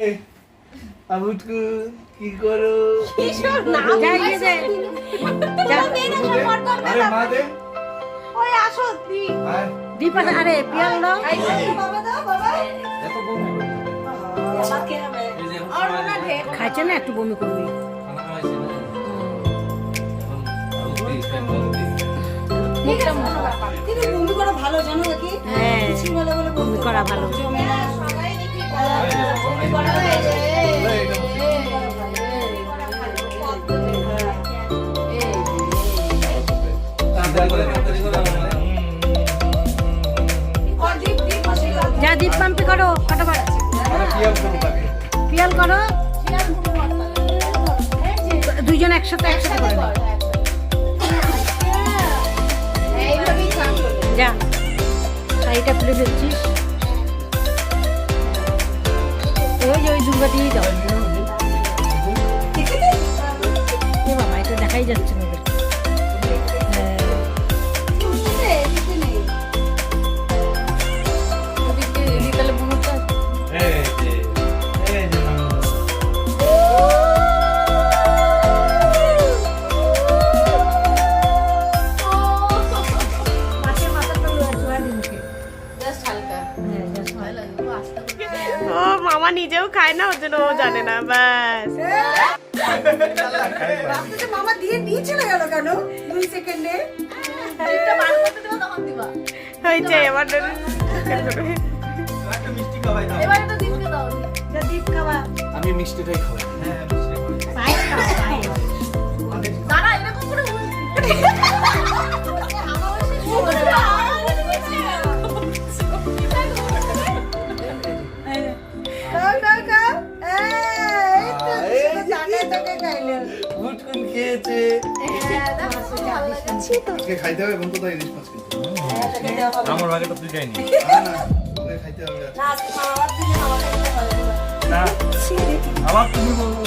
আবুটকু কি করো? কিশোর না যাইয়ে দে যা দে না সম্পর্ক আরে মা দে ওই আসো দি আয় দীপা আরে পিয়াল দাও বাবা দাও বাবা এত বমি বাবা কে হবে আর না ঢেক খাইছে না একটু বমি করবি খানা খাওয়াইছে না কিন্তু বমি করা ভালো জানো নাকি হ্যাঁ কিছু বলে বলে বমি করা ভালো জমে না সবাই দেখি বমি করা হয়েছে যা দীপ পাম্পি করো ফটাফট পিয়াল করো দুইজন একসাথে একসাথে করো যা শাড়িটা খুলে ফেলছিস ওই যে ওই দুর্গা দিয়েই দাও এ বাবা এটা দেখাই যাচ্ছে না ওদেরকে ও মামা নিজেও খায় না ওর জন্য ও জানে না ব্যাস রাস্তাতে মামা দিয়ে নিয়ে চলে গেল কেন 2 সেকেন্ডে এটা বার করতে দেবো তখন দিবা হয়েছে এবার একটা মিষ্টি খাওয়াই দাও এবারে তো দীপকে দাও যা দীপ খাওয়া আমি মিষ্টিটাই খাওয়াই হ্যাঁ মিষ্টি খাওয়াই পায়েস খাও পায়েস দাঁড়া এরকম করে গুটকুন খেয়েছে কে খাইতে হবে বন্ধু তাই ইলিশ মাছ কিন্তু আমার ভাগে তো তুই যাইনি না তোকে খাইতে হবে না আবার তুমি বলবো